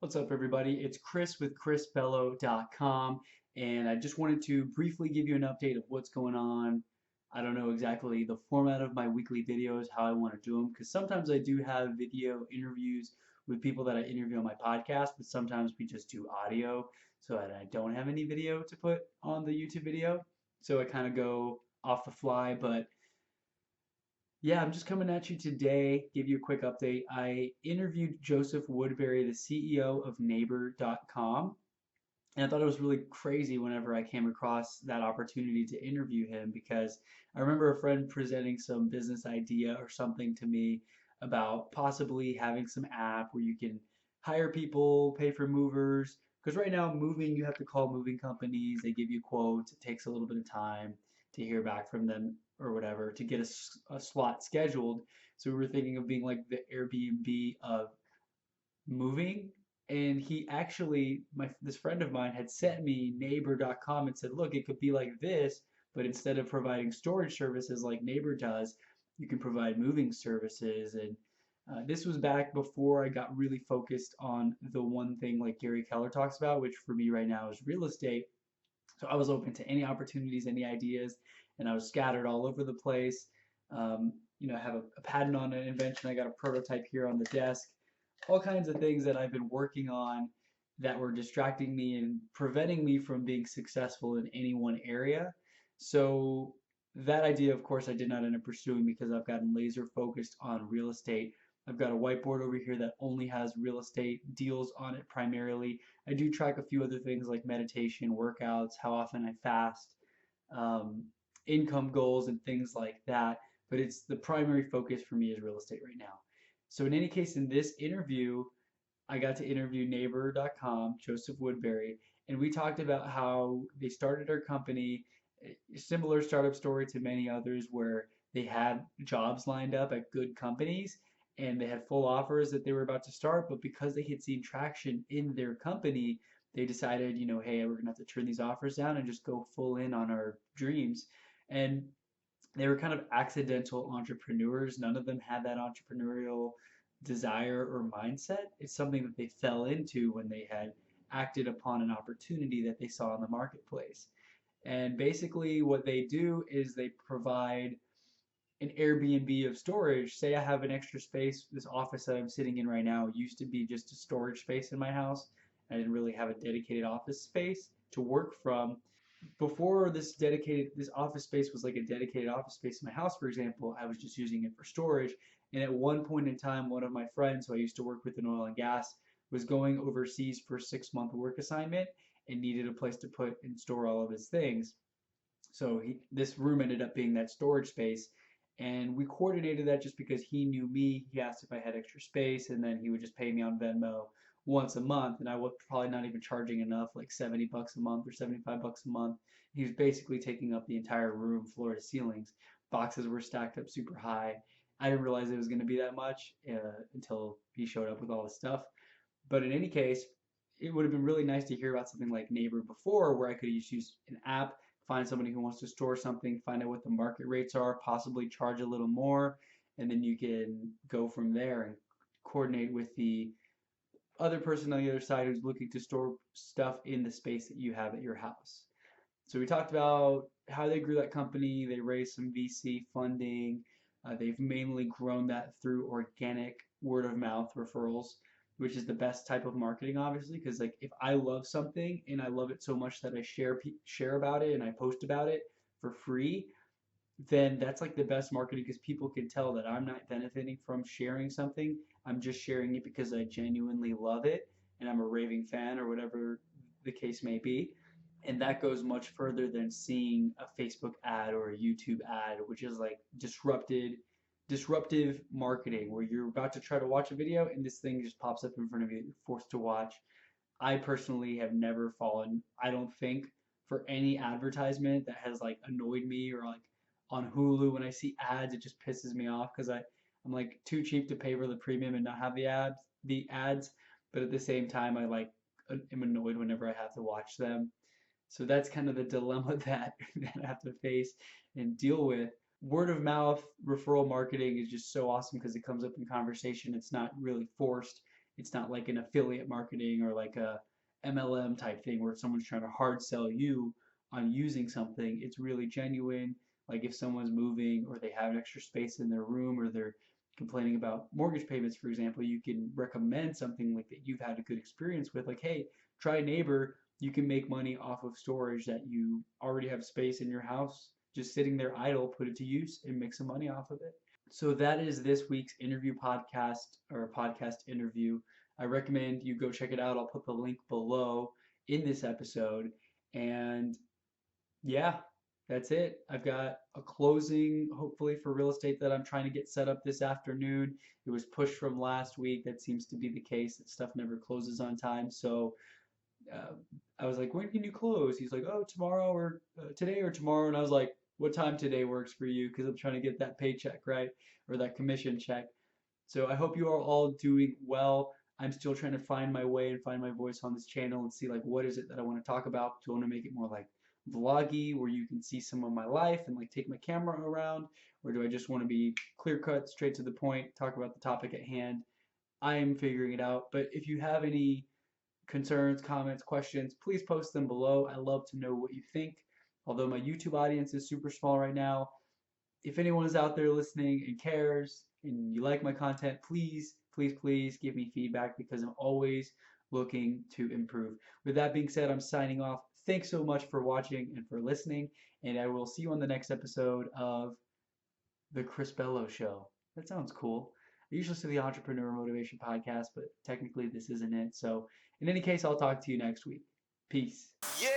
What's up, everybody? It's Chris with chrisbello.com, and I just wanted to briefly give you an update of what's going on. I don't know exactly the format of my weekly videos, how I want to do them, because sometimes I do have video interviews with people that I interview on my podcast, but sometimes we just do audio, so that I don't have any video to put on the YouTube video. So I kind of go off the fly, but yeah, I'm just coming at you today, give you a quick update. I interviewed Joseph Woodbury, the CEO of Neighbor.com, and I thought it was really crazy whenever I came across that opportunity to interview him because I remember a friend presenting some business idea or something to me about possibly having some app where you can hire people, pay for movers. Because right now, moving, you have to call moving companies, they give you quotes, it takes a little bit of time to hear back from them or whatever to get a slot scheduled. So we were thinking of being like the Airbnb of moving. And he actually, this friend of mine had sent me neighbor.com and said, look, it could be like this, but instead of providing storage services like Neighbor does, you can provide moving services. And this was back before I got really focused on the one thing like Gary Keller talks about, which for me right now is real estate. So I was open to any opportunities, any ideas, and I was scattered all over the place. I have a patent on an invention. I got a prototype here on the desk. All kinds of things that I've been working on that were distracting me and preventing me from being successful in any one area. So that idea, of course, I did not end up pursuing because I've gotten laser focused on real estate. I've got a whiteboard over here that only has real estate deals on it primarily. I do track a few other things like meditation, workouts, how often I fast, um, income goals, and things like that. But it's the primary focus for me is real estate right now. So in any case, in this interview, I got to interview Neighbor.com, Joseph Woodbury, and we talked about how they started their company, a similar startup story to many others where they had jobs lined up at good companies and they had full offers that they were about to start, but because they had seen traction in their company, they decided, hey, we're gonna have to turn these offers down and just go full in on our dreams. And they were kind of accidental entrepreneurs. None of them had that entrepreneurial desire or mindset. It's something that they fell into when they had acted upon an opportunity that they saw in the marketplace. And basically, what they do is they provide an Airbnb of storage. Say I have an extra space. This office that I'm sitting in right now used to be just a storage space in my house. I didn't really have a dedicated office space to work from. Before this office space was like a dedicated office space in my house, for example, I was just using it for storage. And at one point in time, one of my friends who I used to work with in oil and gas was going overseas for a 6-month work assignment and needed a place to put and store all of his things. So this room ended up being that storage space. And we coordinated that just because he knew me. He asked if I had extra space, and then he would just pay me on Venmo once a month. And I was probably not even charging enough, like 70 bucks a month or 75 bucks a month. He was basically taking up the entire room, floor to ceilings. Boxes were stacked up super high. I didn't realize it was going to be that much until he showed up with all this stuff. But in any case, it would have been really nice to hear about something like Neighbor before, where I could just use an app, find somebody who wants to store something, find out what the market rates are, possibly charge a little more, and then you can go from there and coordinate with the other person on the other side who's looking to store stuff in the space that you have at your house. So we talked about how they grew that company. They raised some VC funding. They've mainly grown that through organic word of mouth referrals, which is the best type of marketing, obviously, because like if I love something and I love it so much that I share about it and I post about it for free, then that's like the best marketing because people can tell that I'm not benefiting from sharing something. I'm just sharing it because I genuinely love it and I'm a raving fan or whatever the case may be. And that goes much further than seeing a Facebook ad or a YouTube ad, which is like disruptive marketing where you're about to try to watch a video and this thing just pops up in front of you, you're forced to watch. I personally have never fallen, I don't think, for any advertisement that has like annoyed me or like on Hulu when I see ads, it just pisses me off because I'm like too cheap to pay for the premium and not have the ads, but at the same time I like am annoyed whenever I have to watch them. So that's kind of the dilemma that I have to face and deal with. Word of mouth referral marketing is just so awesome because it comes up in conversation. It's not really forced. It's not like an affiliate marketing or like a MLM type thing where someone's trying to hard sell you on using something. It's really genuine. Like if someone's moving or they have extra space in their room or they're complaining about mortgage payments, for example, you can recommend something like that you've had a good experience with. Like, hey, try Neighbor. You can make money off of storage that you already have space in your house, just sitting there idle, put it to use and make some money off of it. So that is this week's interview podcast or podcast interview. I recommend you go check it out. I'll put the link below in this episode. And yeah, that's it. I've got a closing, hopefully, for real estate that I'm trying to get set up this afternoon. It was pushed from last week. That seems to be the case, that stuff never closes on time. So uh, I was like, when can you close? He's like, oh, tomorrow or today or tomorrow. And I was like, what time today works for you? Because I'm trying to get that paycheck, right? Or that commission check. So I hope you are all doing well. I'm still trying to find my way and find my voice on this channel and see like what is it that I want to talk about. Do I want to make it more like vloggy where you can see some of my life and like take my camera around? Or do I just want to be clear cut, straight to the point, talk about the topic at hand? I am figuring it out. But if you have any concerns, comments, questions, please post them below. I love to know what you think. Although my YouTube audience is super small right now, if anyone is out there listening and cares and you like my content, please, please, please give me feedback because I'm always looking to improve. With that being said, I'm signing off. Thanks so much for watching and for listening, and I will see you on the next episode of The Chris Bello Show. That sounds cool. I usually say the Entrepreneur Motivation Podcast, but technically this isn't it. So in any case, I'll talk to you next week. Peace. Yeah.